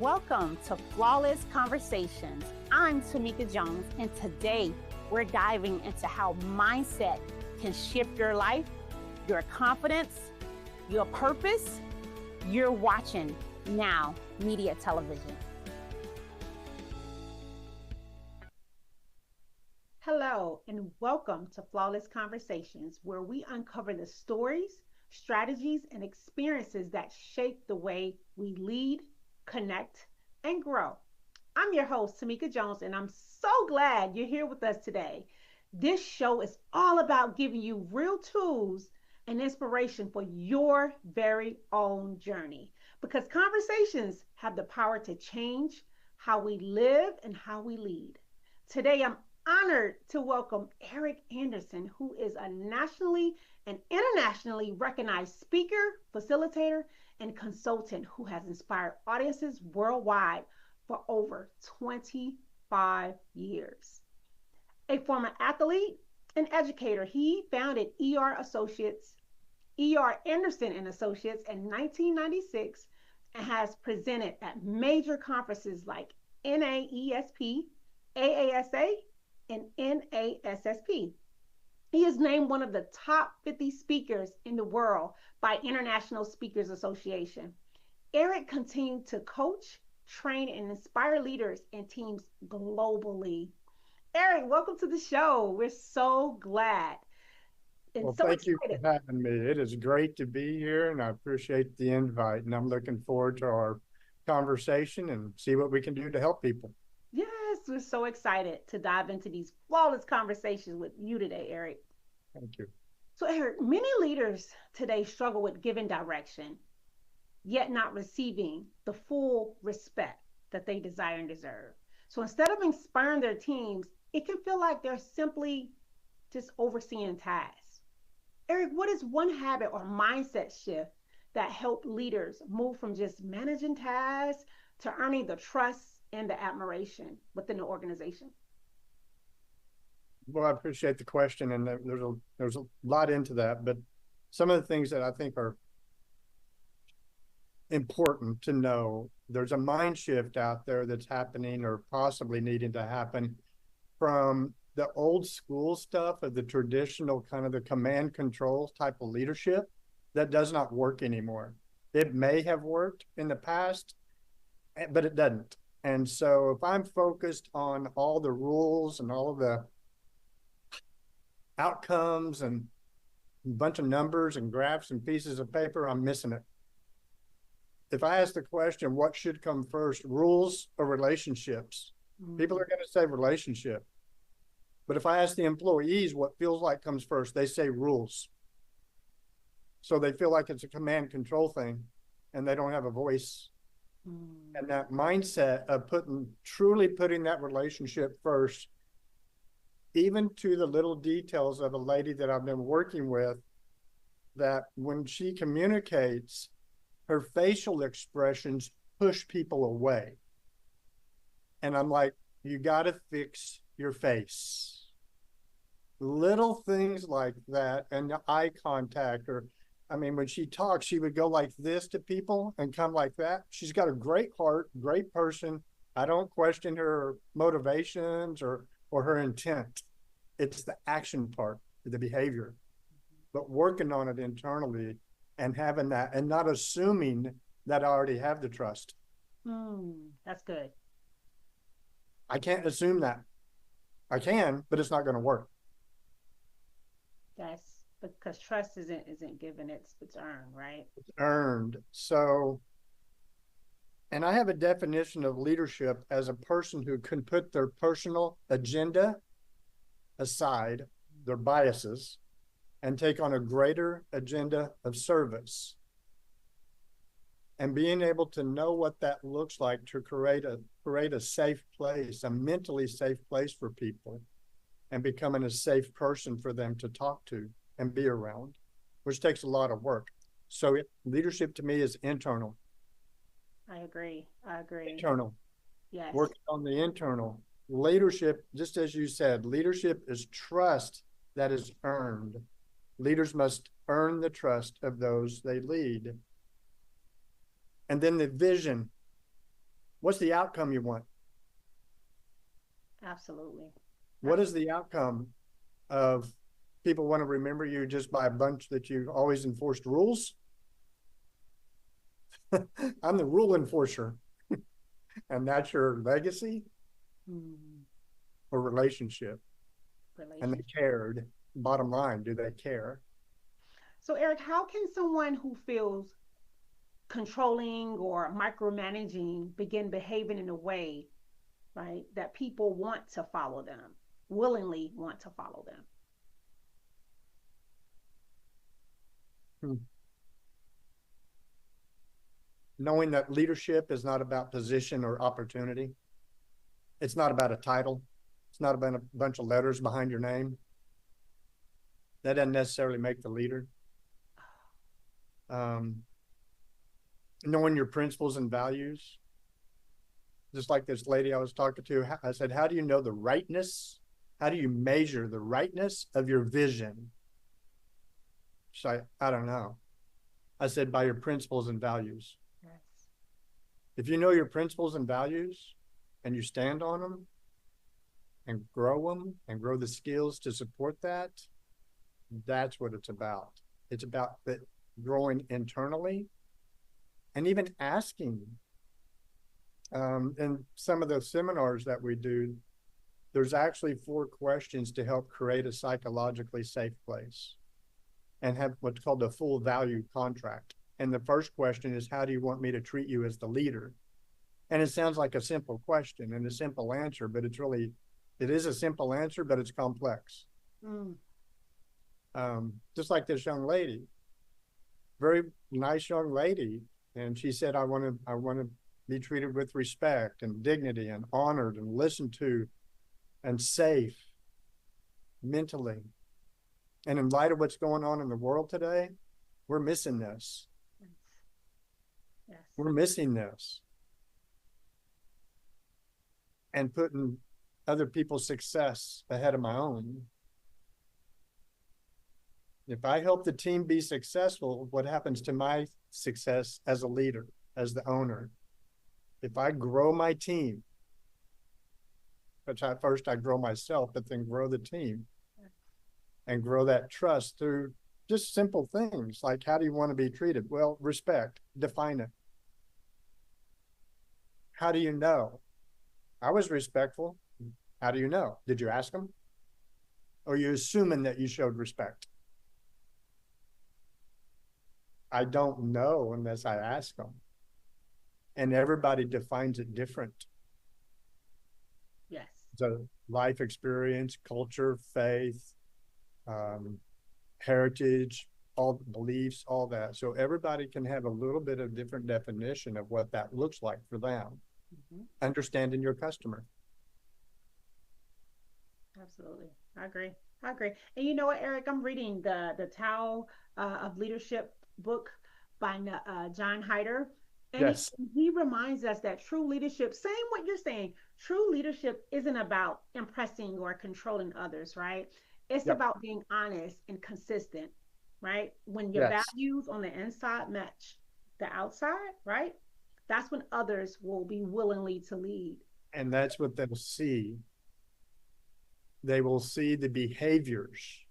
Welcome to Flawless Conversations. I'm Tamika Jones, and today we're diving into how mindset can shift your life, your confidence, your purpose. You're watching Now Media Television. Hello, and welcome to Flawless Conversations, where we uncover the stories, strategies, and experiences that shape the way we lead, connect, and grow. I'm your host, Tamika Jones, and I'm so glad you're here with us today. This show is all about giving you real tools and inspiration for your very own journey because conversations have the power to change how we live and how we lead. Today, I'm honored to welcome Eric Anderson, who is a nationally and internationally recognized speaker, facilitator, and consultant who has inspired audiences worldwide for over 25 years. A former athlete and educator, he founded ER Anderson and Associates in 1996 and has presented at major conferences like NAESP, AASA, and NASSP. He is named one of the top 50 speakers in the world by International Speakers Association. Eric continued to coach, train, and inspire leaders and teams globally. Eric, welcome to the show. We're so glad and Well, so thank you excited. for having me. It is great to be here, and I appreciate the invite. And I'm looking forward to our conversation and see what we can do to help people. Yes, we're so excited to dive into these flawless conversations with you today, Eric. Thank you. So, Eric, many leaders today struggle with giving direction, yet not receiving the full respect that they desire and deserve. So instead of inspiring their teams, it can feel like they're simply just overseeing tasks. Eric, what is one habit or mindset shift that helped leaders move from just managing tasks to earning the trust and the admiration within the organization? Well, I appreciate the question, and there's a lot into that. But some of the things that I think are important to know, there's a mind shift out there that's happening or possibly needing to happen from the old school stuff of the traditional kind of the command control type of leadership that does not work anymore. It may have worked in the past, but it doesn't. And so if I'm focused on all the rules and all of the outcomes and a bunch of numbers and graphs and pieces of paper, I'm missing it. If I ask the question, what should come first, rules or relationships? People are going to say relationship. But if I ask the employees what feels like comes first, they say rules. So they feel like it's a command control thing and they don't have a voice. And that mindset of truly putting that relationship first, even to the little details of a lady that I've been working with, that when she communicates, her facial expressions push people away. And I'm like, you got to fix your face. Little things like that, and the eye contact, or I mean, when she talks, she would go like this to people and come like that. She's got a great heart, great person. I don't question her motivations or her intent. It's the action part, the behavior, but working on it internally and having that and not assuming that I already have the trust. That's good. I can't assume that. I can, but it's not going to work. That's because trust isn't given, it's earned, right? It's earned. So, and I have a definition of leadership as a person who can put their personal agenda aside, their biases, and take on a greater agenda of service. And being able to know what that looks like to create a safe place, a mentally safe place for people, and becoming a safe person for them to talk to and be around, which takes a lot of work. So leadership to me is internal. I agree. Internal. Yes. Working on the internal. Leadership, just as you said, leadership is trust that is earned. Leaders must earn the trust of those they lead. And then the vision. What's the outcome you want? Absolutely. What is the outcome of people want to remember you just by a bunch that you always enforced rules? I'm the rule enforcer. And that's your legacy Mm, or relationship. And they relationship. cared. Bottom line, do they care? So, Eric, how can someone who feels controlling or micromanaging begin behaving in a way, right, that people want to follow them, willingly want to follow them? Hmm. Knowing that leadership is not about position or opportunity. It's not about a title. It's not about a bunch of letters behind your name. That doesn't necessarily make the leader. Um, Knowing your principles and values. Just like this lady I was talking to, I said, how do you know the rightness? How do you measure the rightness of your vision? She's like, I don't know. I said, by your principles and values. Yes. If you know your principles and values and you stand on them and grow the skills to support that, that's what it's about. It's about the growing internally and even asking. In some of the seminars that we do, there's actually 4 questions to help create a psychologically safe place and have what's called a full value contract. And the first question is, how do you want me to treat you as the leader? And it sounds like a simple question and a simple answer, but it is a simple answer, but it's complex. Mm. Just like this young lady, very nice young lady. And she said, I want to be treated with respect and dignity and honored and listened to and safe mentally. And in light of what's going on in the world today, we're missing this. Yes. We're missing this. And putting other people's success ahead of my own. If I help the team be successful, what happens to my success as a leader, as the owner? If I grow my team, which first I grow myself, but then grow the team and grow that trust through just simple things like, how do you want to be treated? Well, respect, define it. How do you know? I was respectful. How do you know? Did you ask them? Or are you assuming that you showed respect? I don't know unless I ask them. And everybody defines it different. Yes. So life experience, culture, faith, heritage, all beliefs, all that. So everybody can have a little bit of different definition of what that looks like for them. Mm-hmm. Understanding your customer. Absolutely. I agree. I agree. And you know what, Eric? I'm reading the Tao of Leadership book by John Hyder. And Yes. he reminds us that true leadership, same what you're saying, true leadership isn't about impressing or controlling others, right? It's Yep. about being honest and consistent, right? When your Yes. values on the inside match the outside, right? That's when others will be willingly to lead. And that's what they'll see. They will see the behaviors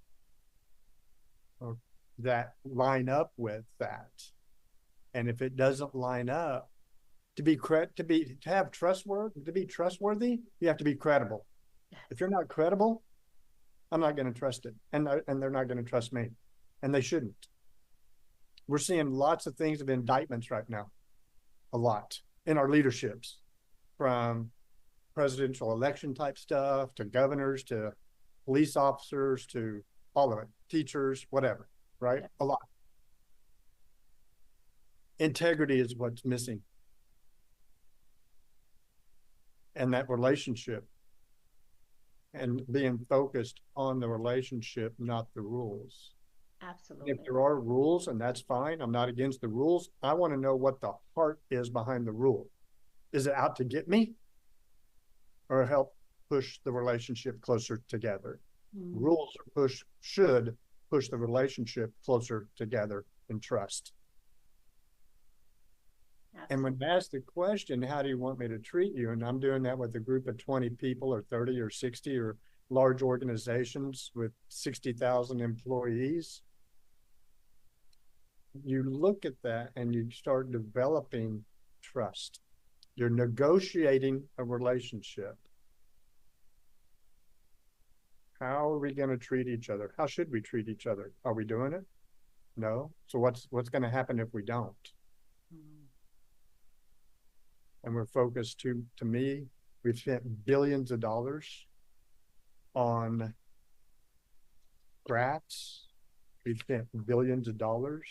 that line up with that. And if it doesn't line up, to be trustworthy, you have to be credible. If you're not credible, I'm not going to trust it, and they're not going to trust me, and they shouldn't. We're seeing lots of things of indictments right now, a lot in our leaderships, from presidential election type stuff to governors to police officers to all of it, teachers, whatever, right? A lot. Integrity is what's missing. And that relationship and being focused on the relationship, not the rules. Absolutely. If there are rules, and that's fine, I'm not against the rules. I want to know what the heart is behind the rule. Is it out to get me or help push the relationship closer together? Rules should push the relationship closer together in trust. And when asked the question, how do you want me to treat you? And I'm doing that with a group of 20 people or 30 or 60 or large organizations with 60,000 employees. You look at that and you start developing trust. You're negotiating a relationship. How are we going to treat each other? How should we treat each other? Are we doing it? No. So what's going to happen if we don't? And we're focused to me, we've spent billions of dollars on graphs. We've spent billions of dollars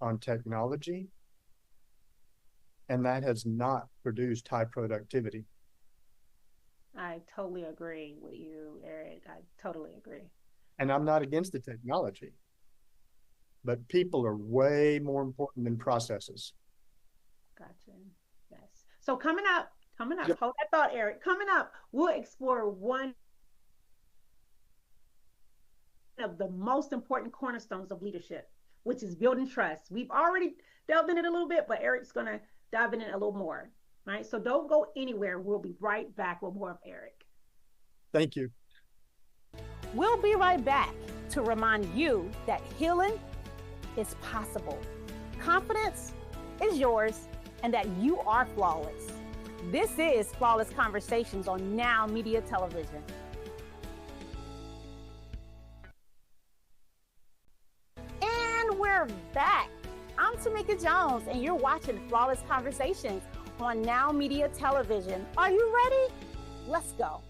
on technology. And that has not produced high productivity. I totally agree with you, Eric. I totally agree. And I'm not against the technology, but people are way more important than processes. Gotcha. Yes. So coming up, Yep. hold that thought, Eric. Coming up, we'll explore one of the most important cornerstones of leadership, which is building trust. We've already delved in it a little bit, but Eric's going to dive in it a little more. Right. So don't go anywhere. We'll be right back with more of Eric. Thank you. We'll be right back to remind you that healing is possible. Confidence is yours and that you are flawless. This is Flawless Conversations on Now Media Television. And we're back. I'm Tamika Jones, and you're watching Flawless Conversations on Now Media Television. Are you ready? Let's go.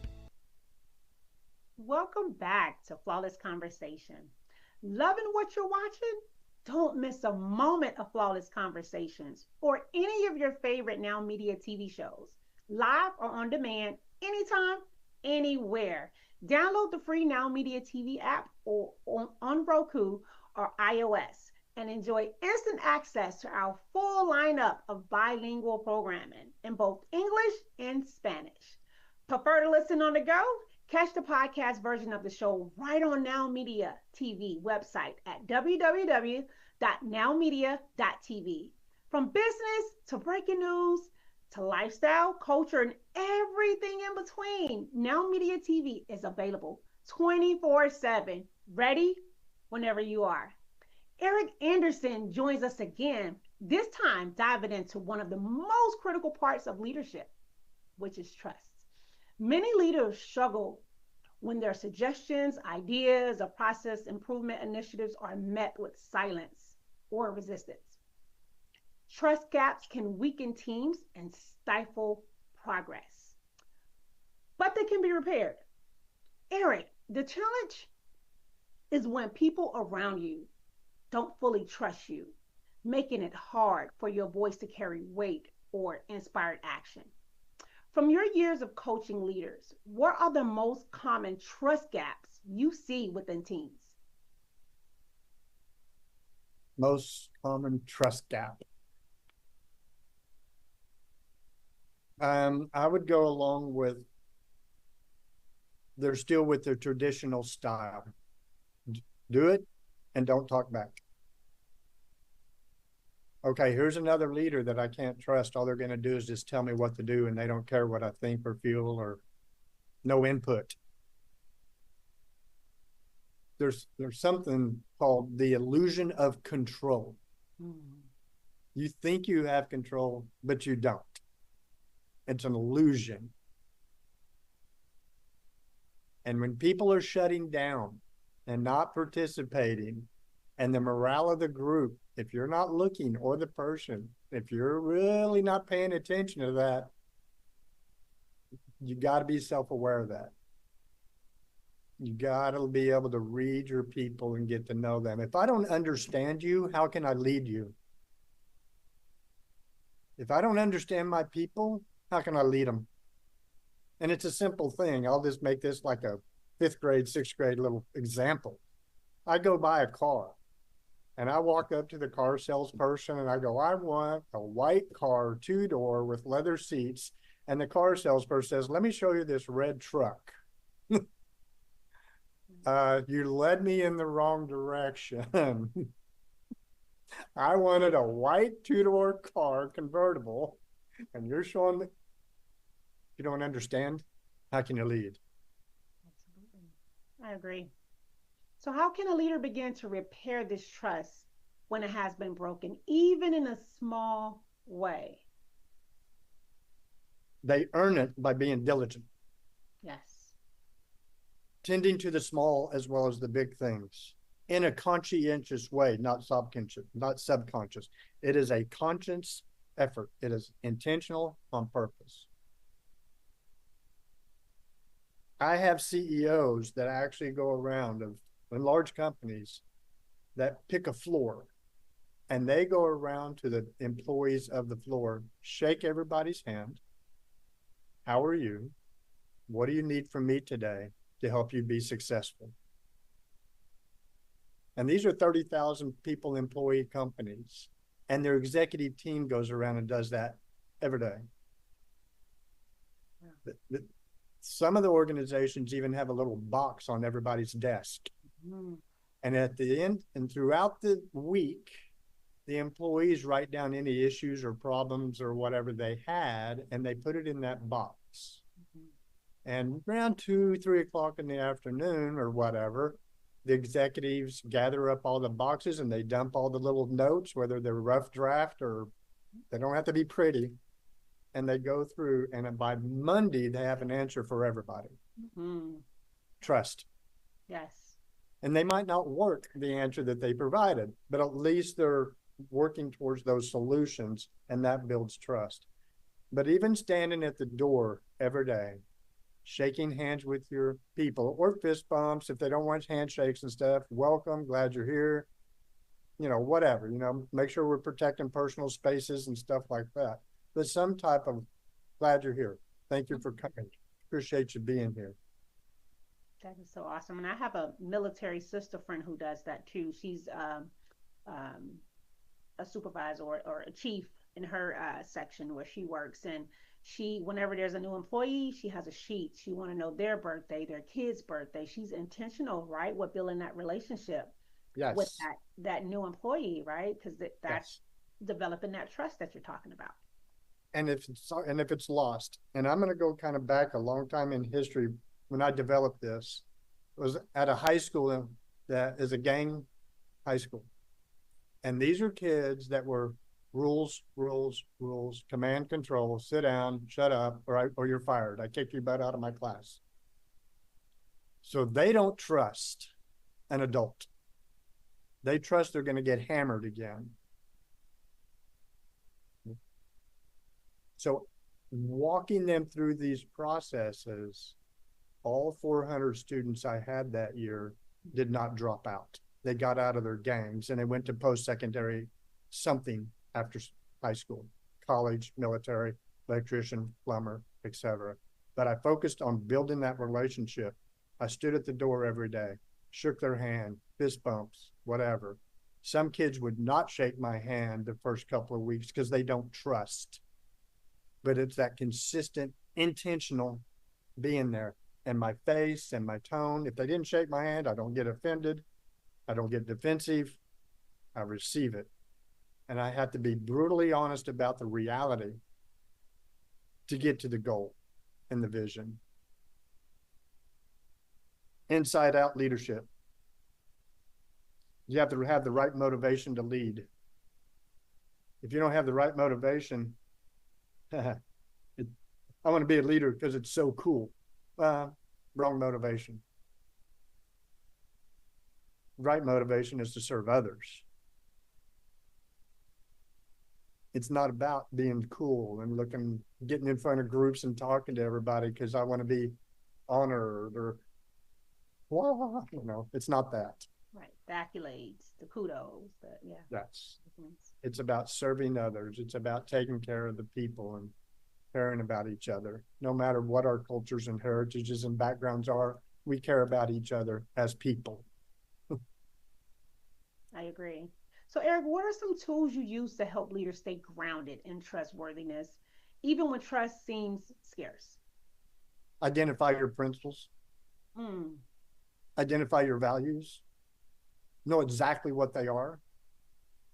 Welcome back to Flawless Conversation. Loving what you're watching? Don't miss a moment of Flawless Conversations or any of your favorite Now Media TV shows, live or on demand, anytime, anywhere. Download the free Now Media TV app or on Roku or iOS and enjoy instant access to our full lineup of bilingual programming in both English and Spanish. Prefer to listen on the go? Catch the podcast version of the show right on Now Media TV website at www.nowmedia.tv. From business to breaking news to lifestyle, culture, and everything in between, Now Media TV is available 24/7, ready whenever you are. Eric Anderson joins us again, this time diving into one of the most critical parts of leadership, which is trust. Many leaders struggle when their suggestions, ideas, or process improvement initiatives are met with silence or resistance. Trust gaps can weaken teams and stifle progress, but they can be repaired. Eric, the challenge is when people around you don't fully trust you, making it hard for your voice to carry weight or inspired action. From your years of coaching leaders, what are the most common trust gaps you see within teams? Most common trust gap. I would go along with they're still with their traditional style. Do it and don't talk back. Okay, here's another leader that I can't trust. All they're going to do is just tell me what to do, and they don't care what I think or feel, or no input. There's something called the illusion of control. You think you have control, but you don't. It's an illusion. And when people are shutting down and not participating, and the morale of the group, if you're not looking, or the person, if you're really not paying attention to that, you got to be self-aware of that. You got to be able to read your people and get to know them. If I don't understand you, how can I lead you? If I don't understand my people, how can I lead them? And it's a simple thing. I'll just make this like a 5th grade, 6th grade little example. I go buy a car and I walk up to the car salesperson and I go, I want a white car, 2-door with leather seats. And the car salesperson says, let me show you this red truck. You led me in the wrong direction. I wanted a white two-door car convertible, and you're showing me you don't understand. How can you lead? Absolutely. I agree. So, how can a leader begin to repair this trust when it has been broken, even in a small way? They earn it by being diligent, Yes. tending to the small as well as the big things in a conscientious way, not subconscious, not subconscious. It is a conscious effort. It is intentional on purpose. I have CEOs that actually go around of in large companies that pick a floor and they go around to the employees of the floor, shake everybody's hand. How are you? What do you need from me today to help you be successful? And these are 30,000 people employee companies, and their executive team goes around and does that every day. Yeah. Some of the organizations even have a little box on everybody's desk. Mm-hmm. And at the end and throughout the week, the employees write down any issues or problems or whatever they had, and they put it in that box. Mm-hmm. And around 2-3 o'clock in the afternoon or whatever, the executives gather up all the boxes and they dump all the little notes, whether they're rough draft or they don't have to be pretty. And they go through, and by Monday, they have an answer for everybody. Mm-hmm. Trust. Yes. And they might not work the answer that they provided, but at least they're working towards those solutions, and that builds trust. But even standing at the door every day, shaking hands with your people, or fist bumps, if they don't want handshakes and stuff, welcome, glad you're here, whatever, make sure we're protecting personal spaces and stuff like that. But some type of glad you're here. Thank you for coming. Appreciate you being here. That is so awesome. And I have a military sister friend who does that too. She's a supervisor or a chief in her section where she works. And whenever there's a new employee, she has a sheet. She want to know their birthday, their kid's birthday. She's intentional, right, with building that relationship with that new employee, right? Because that's developing that trust that you're talking about. And if it's lost, and I'm going to go kind of back a long time in history when I developed this, it was at a high school that is a gang high school. And these are kids that were rules, command, control, sit down, shut up, or you're fired. I kick your butt out of my class. So they don't trust an adult. They trust they're going to get hammered again. So walking them through these processes, all 400 students I had that year did not drop out. They got out of their gangs and they went to post-secondary something after high school, college, military, electrician, plumber, etc. But I focused on building that relationship. I stood at the door every day, shook their hand, fist bumps, whatever. Some kids would not shake my hand the first couple of weeks because they don't trust. But it's that consistent, intentional being there. And my face and my tone, if they didn't shake my hand, I don't get offended. I don't get defensive. I receive it. And I have to be brutally honest about the reality to get to the goal and the vision. Inside out leadership. You have to have the right motivation to lead. If you don't have the right motivation, I want to be a leader because it's so cool. Wrong motivation. Right motivation is to serve others. It's not about being cool and getting in front of groups and talking to everybody because I want to be honored or, it's not that. Right. The accolades, the kudos, It's about serving others. It's about taking care of the people and caring about each other. No matter what our cultures and heritages and backgrounds are, we care about each other as people. I agree. So, Eric, what are some tools you use to help leaders stay grounded in trustworthiness, even when trust seems scarce? Identify your principles. Identify your values. Know exactly what they are.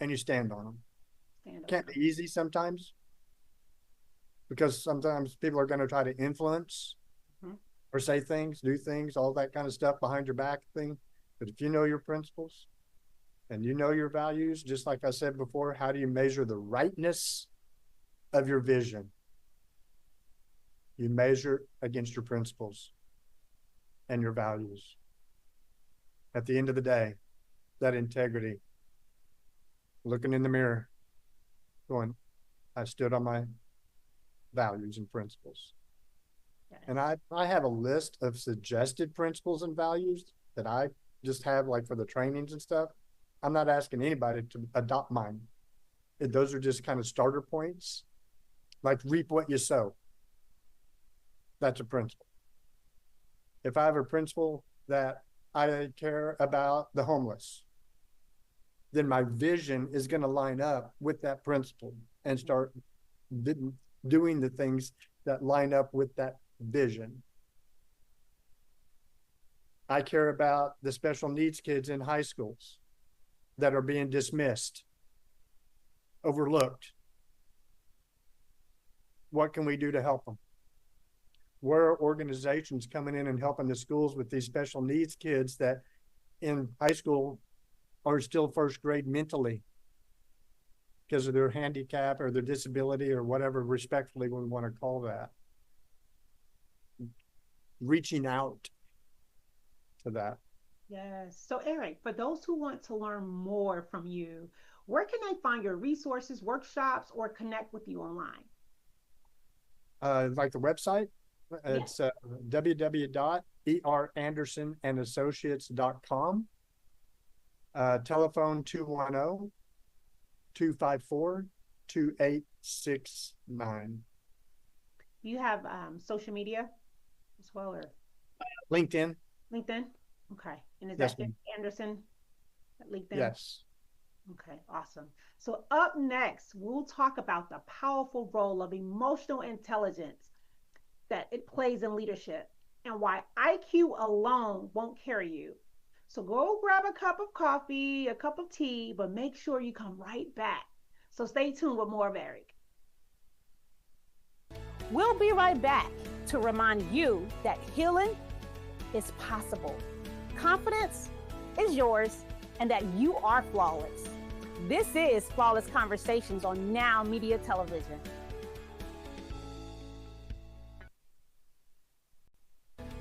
and you stand on them. Stand Can't on be easy sometimes because sometimes people are going to try to influence them. or say things, do things, all that kind of stuff behind your back thing. But if you know your principles and you know your values, just like I said before, how do you measure the rightness of your vision? You measure against your principles and your values. At the end of the day, that integrity, looking in the mirror, going, I stood on my values and principles. Yes. And I have a list of suggested principles and values that I just have like for the trainings and stuff. I'm not asking anybody to adopt mine. Those are just kind of starter points, like reap what you sow. That's a principle. If I have a principle that I care about the homeless, then my vision is going to line up with that principle and start doing the things that line up with that vision. I care about the special needs kids in high schools that are being dismissed, overlooked. What can we do to help them? Where are organizations coming in and helping the schools with these special needs kids that in high school are still first grade mentally because of their handicap or their disability or whatever respectfully we want to call that? Reaching out to that. Yes. So, Eric, for those who want to learn more from you, where can they find your resources, workshops, or connect with you online? Like the website, Yes. it's www.erandersonandassociates.com. Telephone 210-254-2869. You have social media as well, or LinkedIn. LinkedIn? Okay. And is Yes, that ma'am. Anderson at LinkedIn? Yes. Okay, awesome. So, up next, we'll talk about the powerful role of emotional intelligence that it plays in leadership and why IQ alone won't carry you. So, go grab a cup of coffee, a cup of tea, but make sure you come right back. So, stay tuned with more of Eric. We'll be right back to remind you that healing is possible. Confidence is yours and that you are flawless. This is Flawless Conversations on Now Media Television.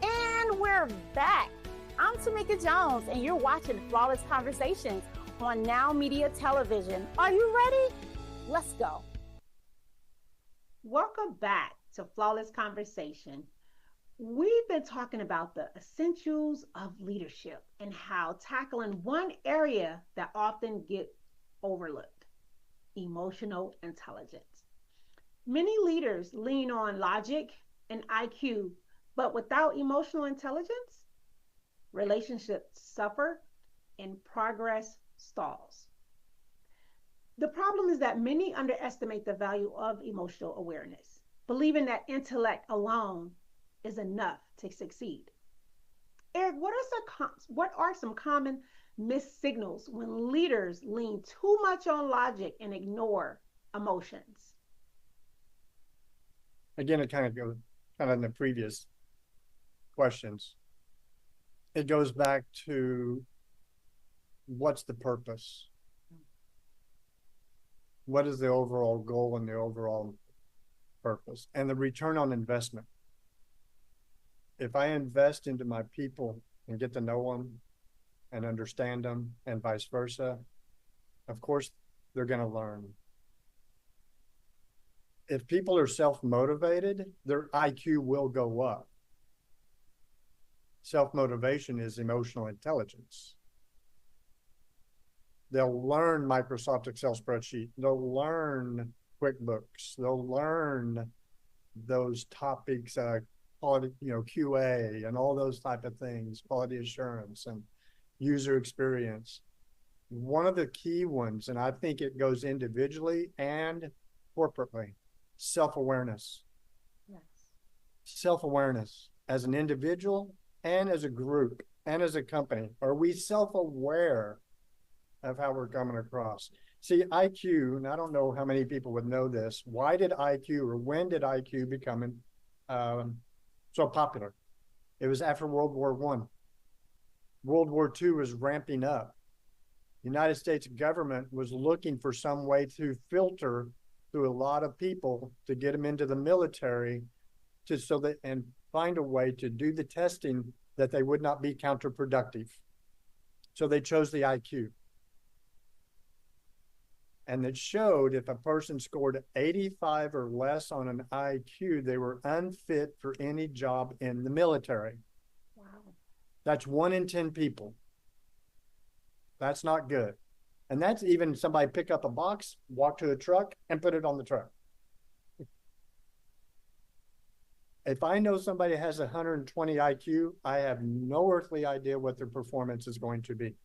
And we're back. I'm Tamika Jones, and you're watching Flawless Conversations on Now Media Television. Are you ready? Let's go. Welcome back to Flawless Conversation. We've been talking about the essentials of leadership and how tackling one area that often get overlooked, emotional intelligence. Many leaders lean on logic and IQ, but without emotional intelligence, relationships suffer and progress stalls. The problem is that many underestimate the value of emotional awareness, believing that intellect alone is enough to succeed. Eric, what are some common missed signals when leaders lean too much on logic and ignore emotions? Again, it kind of goes in the previous questions. It goes back to what's the purpose? What is the overall goal and the overall purpose and the return on investment? If I invest into my people and get to know them and understand them and vice versa, of course, they're going to learn. If people are self-motivated, their IQ will go up. Self-motivation is emotional intelligence. They'll learn Microsoft Excel spreadsheet. They'll learn QuickBooks. They'll learn those topics, quality, QA and all those type of things, quality assurance and user experience. One of the key ones, and I think it goes individually and corporately, self-awareness. Yes. Self-awareness as an individual and as a group and as a company. Are we self-aware of how we're coming across? See, IQ, and I don't know how many people would know this. Why did IQ, or when did IQ become so popular? It was after World War I. World War II was ramping up. The United States government was looking for some way to filter through a lot of people to get them into the military and find a way to do the testing that they would not be counterproductive. So they chose the IQ. And it showed if a person scored 85 or less on an IQ, they were unfit for any job in the military. Wow. That's 1 in 10 people. That's not good. And that's even somebody pick up a box, walk to the truck, and put it on the truck. If I know somebody has 120 IQ, I have no earthly idea what their performance is going to be.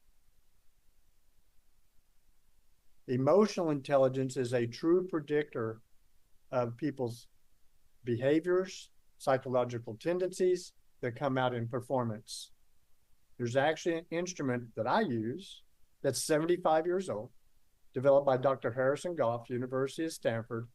Emotional intelligence is a true predictor of people's behaviors, psychological tendencies that come out in performance. There's actually an instrument that I use that's 75 years old, developed by Dr. Harrison Goff, University of Stanford,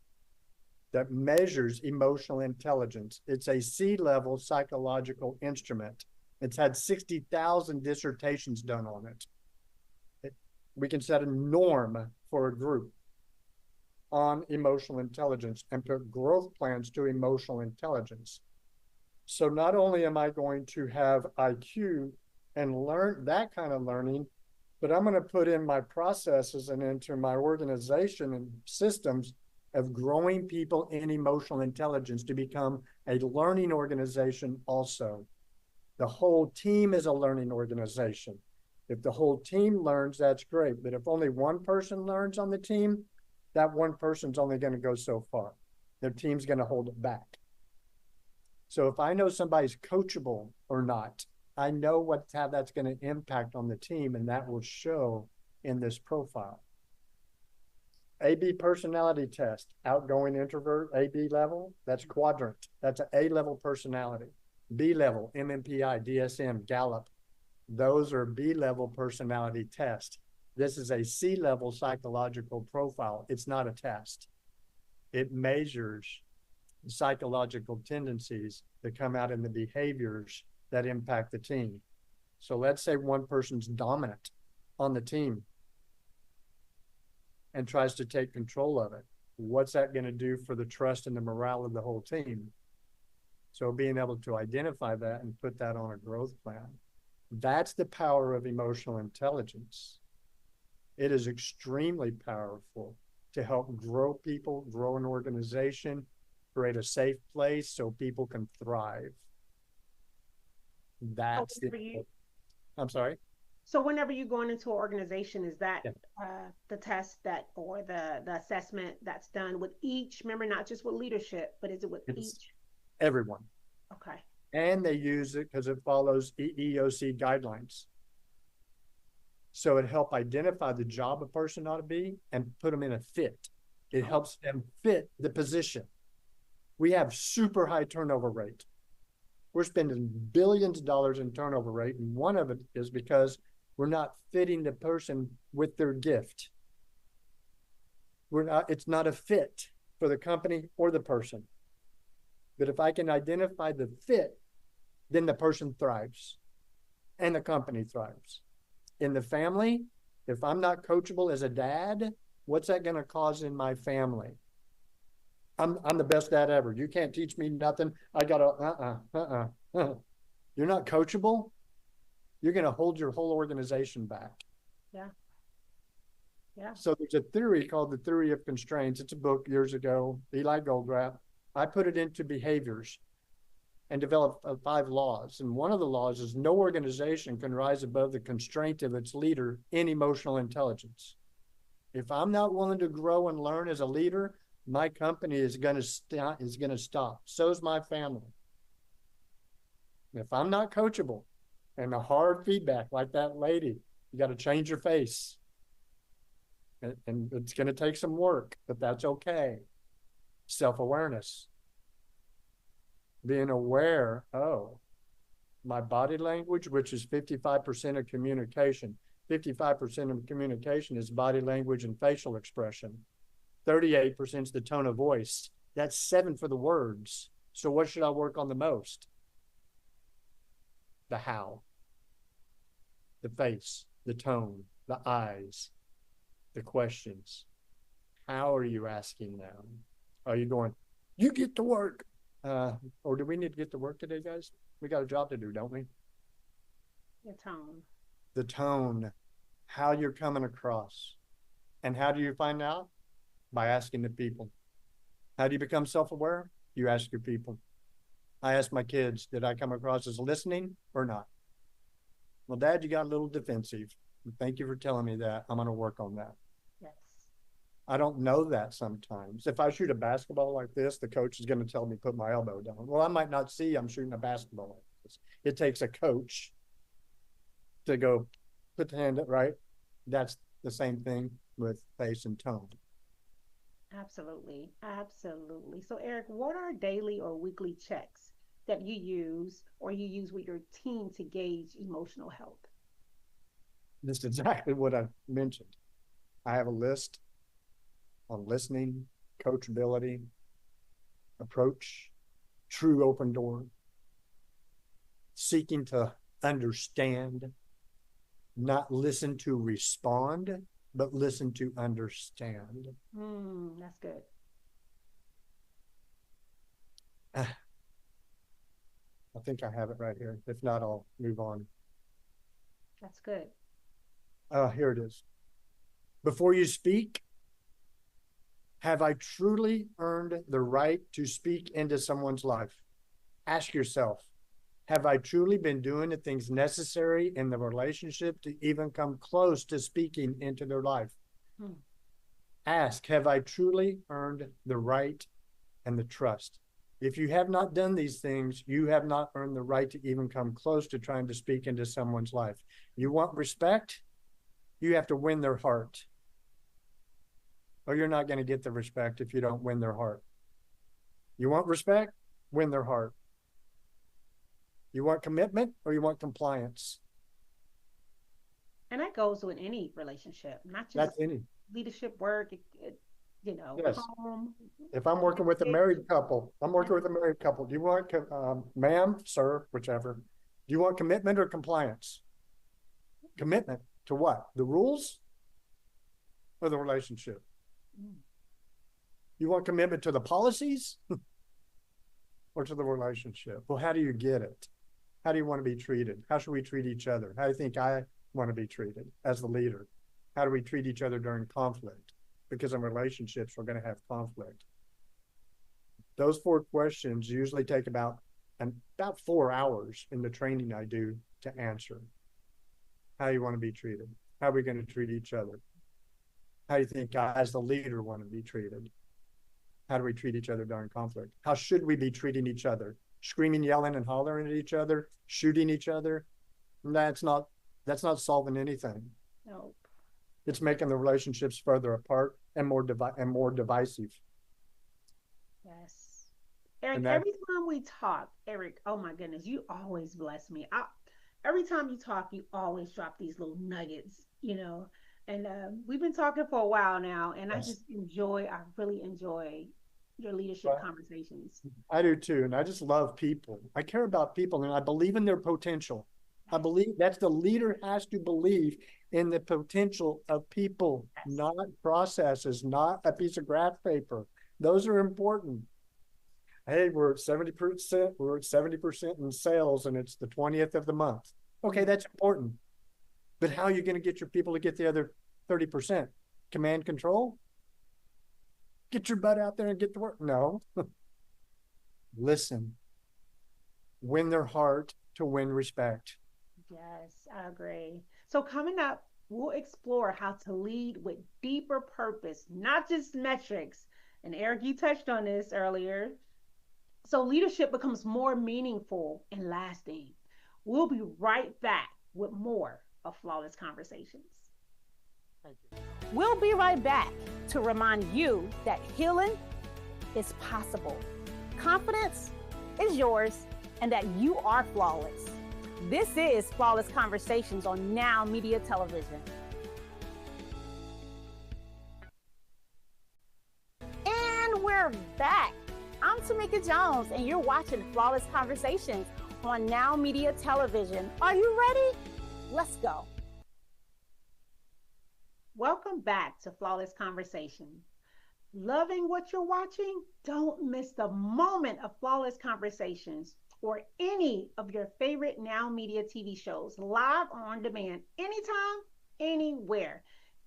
that measures emotional intelligence. It's a C-level psychological instrument. It's had 60,000 dissertations done on it. We can set a norm for a group on emotional intelligence and put growth plans to emotional intelligence. So not only am I going to have IQ and learn that kind of learning, but I'm going to put in my processes and into my organization and systems of growing people in emotional intelligence to become a learning organization also. The whole team is a learning organization. If the whole team learns, that's great. But if only one person learns on the team, that one person's only going to go so far. Their team's going to hold it back. So if I know somebody's coachable or not, I know how that's going to impact on the team, and that will show in this profile. AB personality test, outgoing introvert, AB level, that's quadrant. That's an A level personality. B level, MMPI, DSM, Gallup. Those are B level personality tests. This is a C level psychological profile. It's not a test. It measures psychological tendencies that come out in the behaviors that impact the team. So let's say one person's dominant on the team and tries to take control of it. What's that going to do for the trust and the morale of the whole team? So being able to identify that and put that on a growth plan. That's the power of emotional intelligence. It is extremely powerful to help grow people, grow an organization, create a safe place so people can thrive. That's I'm sorry. So whenever you're going into an organization, is that the test that or the assessment that's done with each member, not just with leadership, but is it with each? Everyone. Okay. And they use it because it follows EEOC guidelines. So it helps identify the job a person ought to be and put them in a fit. It helps them fit the position. We have super high turnover rate. We're spending billions of dollars in turnover rate, and one of it is because we're not fitting the person with their gift. It's not a fit for the company or the person. But if I can identify the fit, then the person thrives and the company thrives. In the family, if I'm not coachable as a dad, what's that going to cause in my family? I'm the best dad ever. You can't teach me nothing. I got to, You're not coachable. You're going to hold your whole organization back. Yeah. Yeah. So there's a theory called the theory of constraints. It's a book years ago, Eli Goldratt. I put it into behaviors and developed 5 laws. And one of the laws is no organization can rise above the constraint of its leader in emotional intelligence. If I'm not willing to grow and learn as a leader, my company is going to stop. So is my family. If I'm not coachable and the hard feedback like that lady, you got to change your face. And it's going to take some work, but that's okay. Self-awareness. Being aware, my body language, which is 55% of communication. 55% of communication is body language and facial expression. 38% is the tone of voice. That's 7 for the words. So what should I work on the most? The how, the face, the tone, the eyes, the questions. How are you asking them? Are you going, you get to work? Or do we need to get to work today, guys? We got a job to do, don't we? The tone. The tone, how you're coming across. And how do you find out? By asking the people. How do you become self-aware? You ask your people. I ask my kids, did I come across as listening or not? Well, Dad, you got a little defensive. Thank you for telling me that. I'm going to work on that. Yes. I don't know that sometimes. If I shoot a basketball like this, the coach is going to tell me put my elbow down. Well, I might not see I'm shooting a basketball like this. It takes a coach to go put the hand up, right? That's the same thing with face and tone. Absolutely. Absolutely. So, Eric, what are daily or weekly checks that you use with your team to gauge emotional health? This is exactly what I mentioned. I have a list on listening, coachability, approach, true open door, seeking to understand, not listen to respond, but listen to understand. That's good. I think I have it right here. If not, I'll move on. That's good. Here it is. Before you speak, have I truly earned the right to speak into someone's life? Ask yourself, have I truly been doing the things necessary in the relationship to even come close to speaking into their life? Ask, have I truly earned the right and the trust? If you have not done these things, you have not earned the right to even come close to trying to speak into someone's life. You want respect? You have to win their heart. Or you're not going to get the respect if you don't win their heart. You want respect? Win their heart. You want commitment or you want compliance? And that goes with any relationship, not just That's any leadership work, yes. home. If I'm working with a married couple, Do you want, ma'am, sir, whichever, do you want commitment or compliance? Commitment to what? The rules or the relationship? You want commitment to the policies or to the relationship? Well, how do you get it? How do you want to be treated? How should we treat each other? How do you think I want to be treated as the leader? How do we treat each other during conflict? Because in relationships, we're going to have conflict. Those 4 questions usually take about 4 hours in the training I do to answer. How you want to be treated? How are we going to treat each other? How do you think I, as the leader, want to be treated? How do we treat each other during conflict? How should we be treating each other? Screaming, yelling, and hollering at each other, shooting each other? That's not solving anything. Nope. It's making the relationships further apart and more divisive. Yes. Eric, every time we talk, oh my goodness, you always bless me. Every time you talk, you always drop these little nuggets, and we've been talking for a while now, and yes. I really enjoy your leadership conversations. I do too. And I just love people. I care about people and I believe in their potential. I believe that's the leader has to believe in the potential of people, not processes, not a piece of graph paper. Those are important. Hey, we're at 70%. We're at 70% in sales and it's the 20th of the month. Okay, that's important. But how are you going to get your people to get the other 30%? Command control? Get your butt out there and get to work. No. Listen. Win their heart to win respect. Yes, I agree. So coming up, we'll explore how to lead with deeper purpose, not just metrics. And Eric, you touched on this earlier. So leadership becomes more meaningful and lasting. We'll be right back with more of Flawless Conversations. Thank you. We'll be right back to remind you that healing is possible. Confidence is yours and that you are flawless. This is Flawless Conversations on Now Media Television. And we're back. I'm Tamika Jones, and you're watching Flawless Conversations on Now Media Television. Are you ready? Let's go. Welcome back to Flawless Conversations. Loving what you're watching? Don't miss the moment of Flawless Conversations or any of your favorite Now Media TV shows live or on demand anytime, anywhere.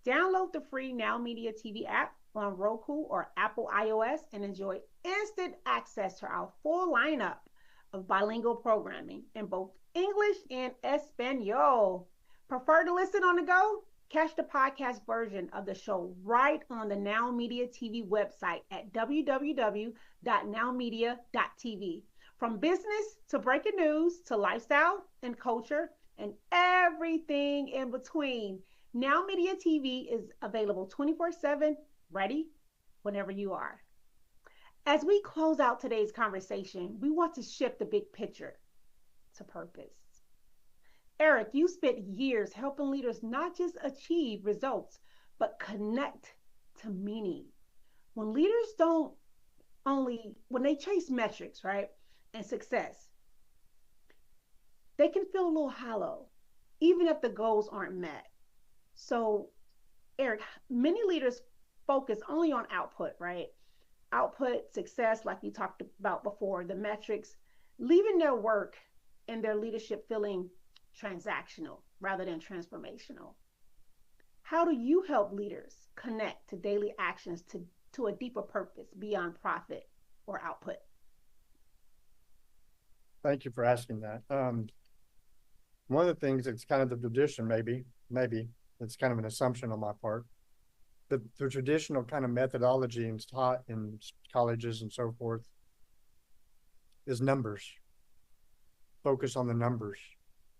Download the free Now Media TV app on Roku or Apple iOS and enjoy instant access to our full lineup of bilingual programming in both English and Espanol. Prefer to listen on the go? Catch the podcast version of the show right on the Now Media TV website at www.nowmedia.tv. From business to breaking news to lifestyle and culture and everything in between, Now Media TV is available 24/7, ready whenever you are. As we close out today's conversation, we want to shift the big picture to purpose. Eric, you spent years helping leaders not just achieve results, but connect to meaning. When leaders when they chase metrics, right, and success, they can feel a little hollow, even if the goals aren't met. So, Eric, many leaders focus only on output, right? Output, success, like you talked about before, the metrics, leaving their work and their leadership feeling transactional rather than transformational. How do you help leaders connect to daily actions to a deeper purpose beyond profit or output? Thank you for asking that. One of the things that's kind of the tradition, maybe it's kind of an assumption on my part, but the traditional kind of methodology and taught in colleges and so forth is numbers. Focus on the numbers.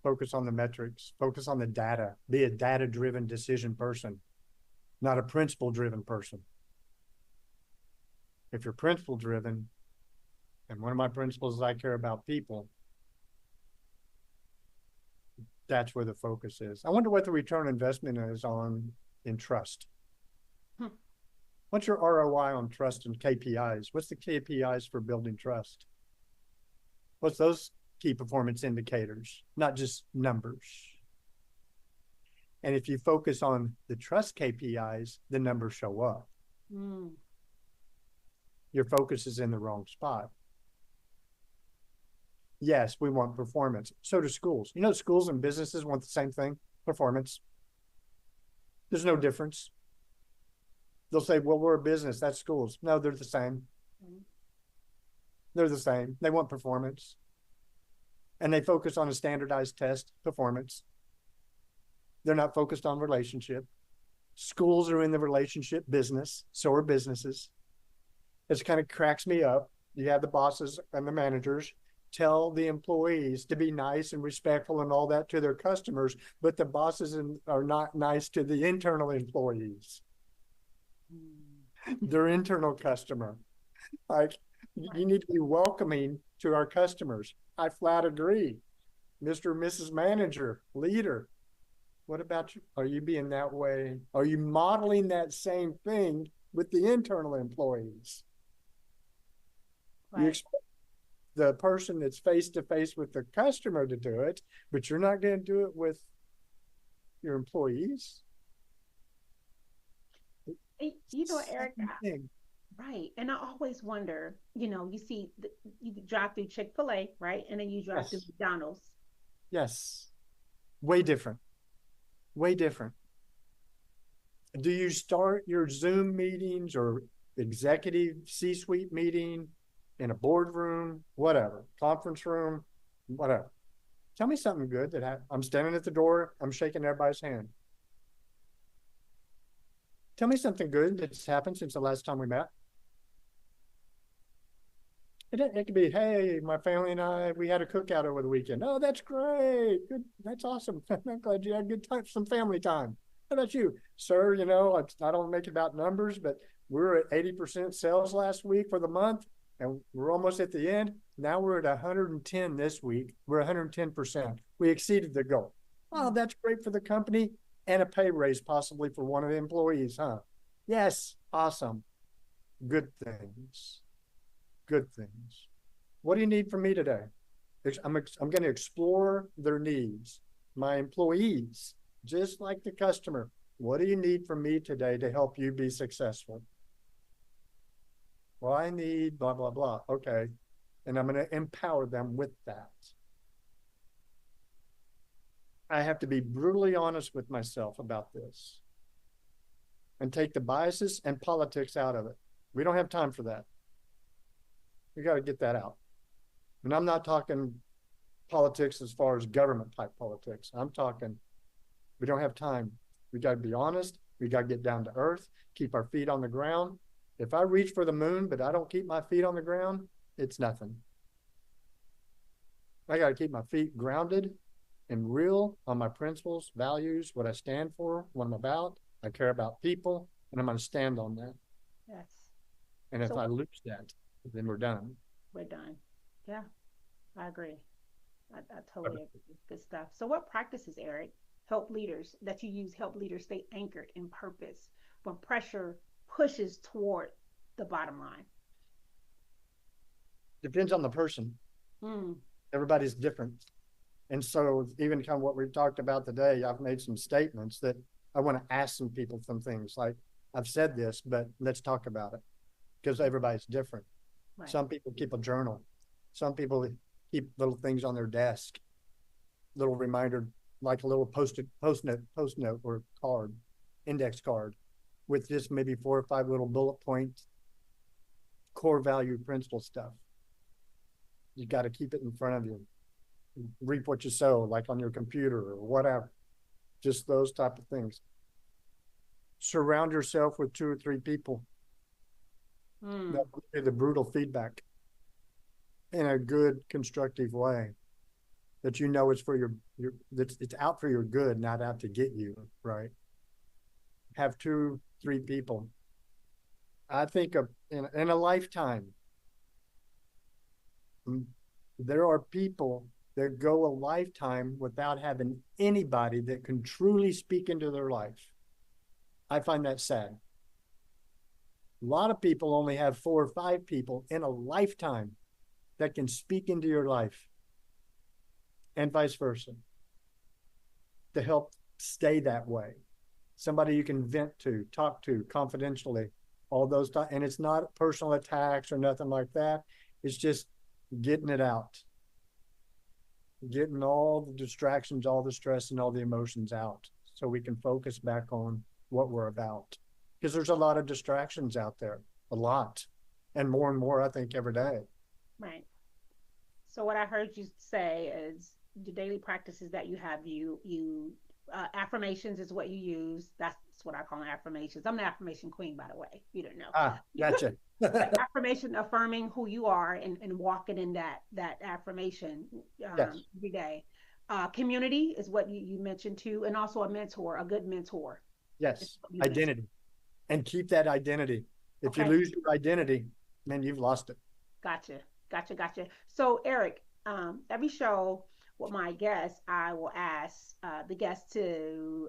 Focus on the metrics, focus on the data, be a data-driven decision person, not a principle-driven person. If you're principle-driven, and one of my principles is I care about people, that's where the focus is. I wonder what the return on investment is in trust. What's your ROI on trust and KPIs? What's the KPIs for building trust? What's those key performance indicators, not just numbers? And if you focus on the trust KPIs, the numbers show up. Your focus is in the wrong spot. Yes, we want performance. So do schools. You know, schools and businesses want the same thing, performance. There's no difference. They'll say, well, we're a business, that's schools. No, they're the same. They're the same. They want performance. And they focus on a standardized test, performance. They're not focused on relationship. Schools are in the relationship business, so are businesses. It kind of cracks me up. You have the bosses and the managers tell the employees to be nice and respectful and all that to their customers, but the bosses are not nice to the internal employees. Their internal customer. Like, you need to be welcoming to our customers. I flat agree. Mr. and Mrs. Manager, leader, what about you? Are you being that way? Are you modeling that same thing with the internal employees? Right. You expect the person that's face-to-face with the customer to do it, but you're not going to do it with your employees? You know, Eric, right. And I always wonder, you see, you drive through Chick-fil-A, right? And then you drive through McDonald's. Yes. Way different. Way different. Do you start your Zoom meetings or executive C-suite meeting in a boardroom, whatever, conference room, whatever? Tell me something good that I'm standing at the door, I'm shaking everybody's hand. Tell me something good that's happened since the last time we met. It could be, hey, my family and I, we had a cookout over the weekend. Oh, that's great. Good. That's awesome. I'm glad you had a good time, some family time. How about you? Sir, I don't make it about numbers, but we were at 80% sales last week for the month, and we're almost at the end. Now we're at 110 this week. We're 110%. We exceeded the goal. Oh, that's great for the company and a pay raise possibly for one of the employees, huh? Yes, awesome. Good things. Good things. What do you need from me today? I'm going to explore their needs. My employees, just like the customer, what do you need from me today to help you be successful? Well, I need blah, blah, blah. Okay. And I'm going to empower them with that. I have to be brutally honest with myself about this and take the biases and politics out of it. We don't have time for that. We got to get that out. And I'm not talking politics as far as government type politics. I'm talking, we don't have time. We got to be honest. We got to get down to earth, keep our feet on the ground. If I reach for the moon, but I don't keep my feet on the ground, it's nothing. I got to keep my feet grounded and real on my principles, values, what I stand for, what I'm about. I care about people, and I'm going to stand on that. Yes. And if I lose that, then we're done. We're done. Yeah, I agree. I totally agree. Good stuff. So what practices, Eric, help leaders stay anchored in purpose when pressure pushes toward the bottom line? Depends on the person. Everybody's different. And so even kind of what we've talked about today, I've made some statements that I want to ask some people some things like, I've said this, but let's talk about it because everybody's different. Right. Some people keep a journal. Some people keep little things on their desk, little reminder, like a little post note or card, index card with just maybe 4 or 5 little bullet points, core value principle stuff. You got to keep it in front of you. Reap what you sow, like on your computer or whatever. Just those type of things. Surround yourself with 2 or 3 people that will give you the brutal feedback in a good, constructive way. That you know it's for your it's out for your good, not out to get you, right? Have 2, 3 people. I think in a lifetime, there are people that go a lifetime without having anybody that can truly speak into their life. I find that sad. A lot of people only have 4 or 5 people in a lifetime that can speak into your life, and vice versa, to help stay that way. Somebody you can vent to, talk to confidentially, all those times. And it's not personal attacks or nothing like that. It's just getting it out, getting all the distractions, all the stress and all the emotions out so we can focus back on what we're about. Because there's a lot of distractions out there, a lot, and more, I think, every day. Right. So what I heard you say is the daily practices that you have, affirmations is what you use. That's what I call affirmations. I'm the affirmation queen, by the way. You don't know. Gotcha. Affirmation, affirming who you are and walking in that affirmation yes. every day. Community is what you mentioned too, and also a mentor, a good mentor. Yes, identity. And keep that identity. If you lose your identity, then you've lost it. Gotcha. So Eric, every show with my guests, I will ask the guests to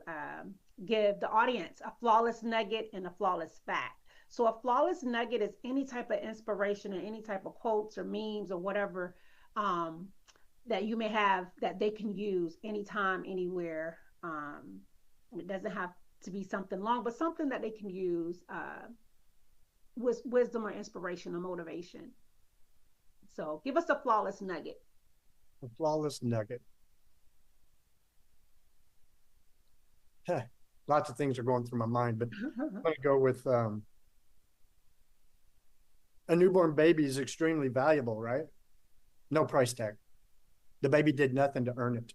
give the audience a flawless nugget and a flawless fact. So a flawless nugget is any type of inspiration or any type of quotes or memes or whatever that you may have that they can use anytime, anywhere. It doesn't have to be something long, but something that they can use with wisdom or inspiration or motivation. So give us a flawless nugget. A flawless nugget. Lots of things are going through my mind, but I'm going to go with a newborn baby is extremely valuable, right? No price tag. The baby did nothing to earn it.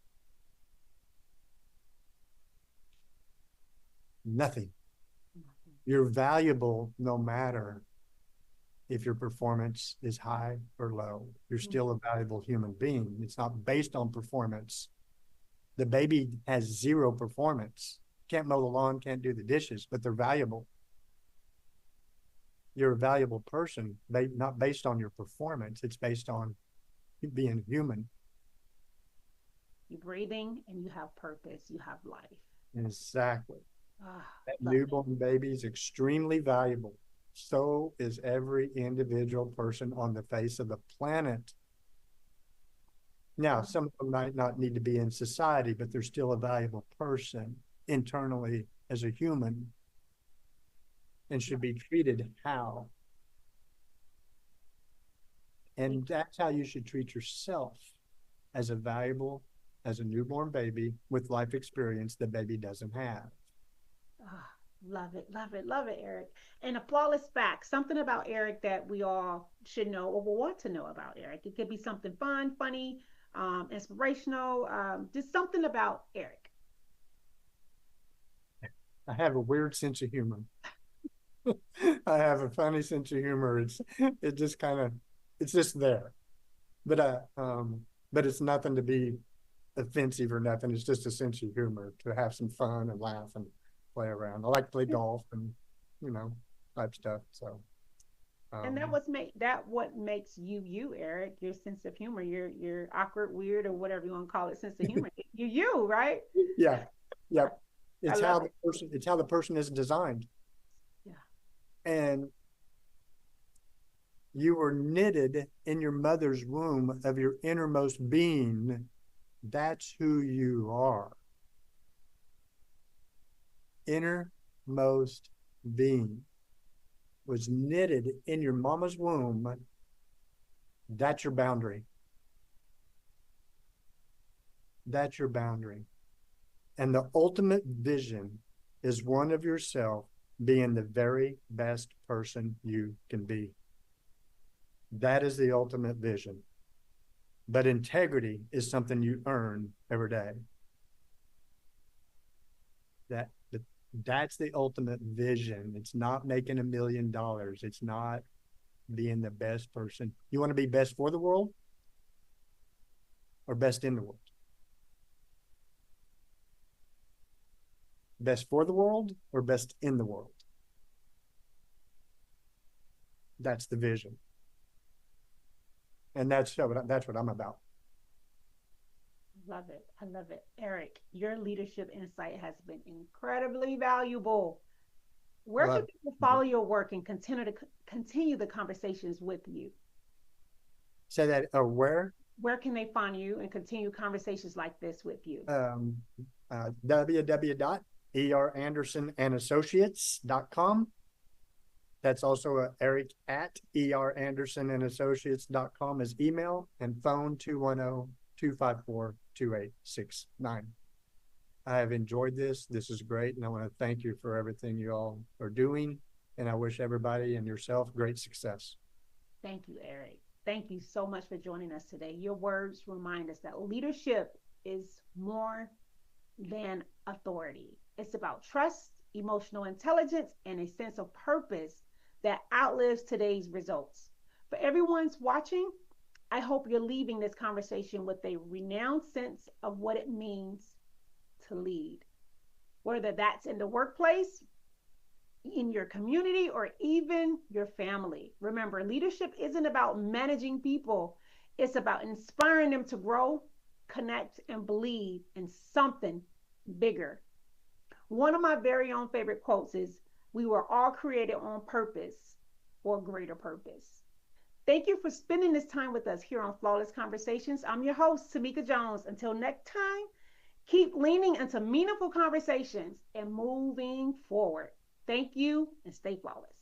Nothing. You're valuable no matter if your performance is high or low. You're still a valuable human being. It's not based on performance. The baby has 0 performance. Can't mow the lawn, can't do the dishes, but they're valuable. You're a valuable person, not based on your performance. It's based on being human. You're breathing and you have purpose. You have life. Exactly. Ah, That love it. newborn baby is extremely valuable. So is every individual person on the face of the planet. Now, some of them might not need to be in society, but they're still a valuable person internally as a human and should be treated how. And that's how you should treat yourself as a valuable, as a newborn baby with life experience the baby doesn't have. Ah, love it, love it, love it, Eric. And a flawless fact, something about Eric that we all should know or will want to know about Eric. It could be something fun, funny, inspirational, just something about Eric. I have a weird sense of humor. I have a funny sense of humor. It just kind of it's just there. But but it's nothing to be offensive or nothing. It's just a sense of humor to have some fun and laugh and play around. I like to play golf and you know, type stuff. So And that um was make that what makes you you, Eric. Your sense of humor, your awkward, weird, or whatever you want to call it, sense of humor. You, right? yeah. Yep. I It's love how the it. person is designed. Yeah. And you were knitted in your mother's womb of your innermost being. That's who you are. Innermost being was knitted in your mama's womb. That's your boundary. That's your boundary. And the ultimate vision is one of yourself being the very best person you can be. That is the ultimate vision. But integrity is something you earn every day. That that's the ultimate vision. It's not making $1 million. It's not being the best person. You want to be best for the world or best in the world? Best for the world or best in the world? That's the vision. And that's what I'm about. Love it. I love it. Eric, your leadership insight has been incredibly valuable. Where can Well, people follow your work and continue the conversations with you? say that where Where can they find you and continue conversations like this with you? www.erandersonandassociates.com. That's also Eric at erandersonandassociates.com is email and phone 210-254-2869. I have enjoyed this. This is great. And I want to thank you for everything you all are doing. And I wish everybody and yourself great success. Thank you, Eric. Thank you so much for joining us today. Your words remind us that leadership is more than authority. It's about trust, emotional intelligence, and a sense of purpose that outlives today's results. For everyone's watching, I hope you're leaving this conversation with a renowned sense of what it means to lead, whether that's in the workplace, in your community, or even your family. Remember, leadership isn't about managing people, it's about inspiring them to grow, connect, and believe in something bigger. One of my very own favorite quotes is, "We were all created on purpose for a greater purpose." Thank you for spending this time with us here on Flawless Conversations. I'm your host, Tamika Jones. Until next time, keep leaning into meaningful conversations and moving forward. Thank you and stay flawless.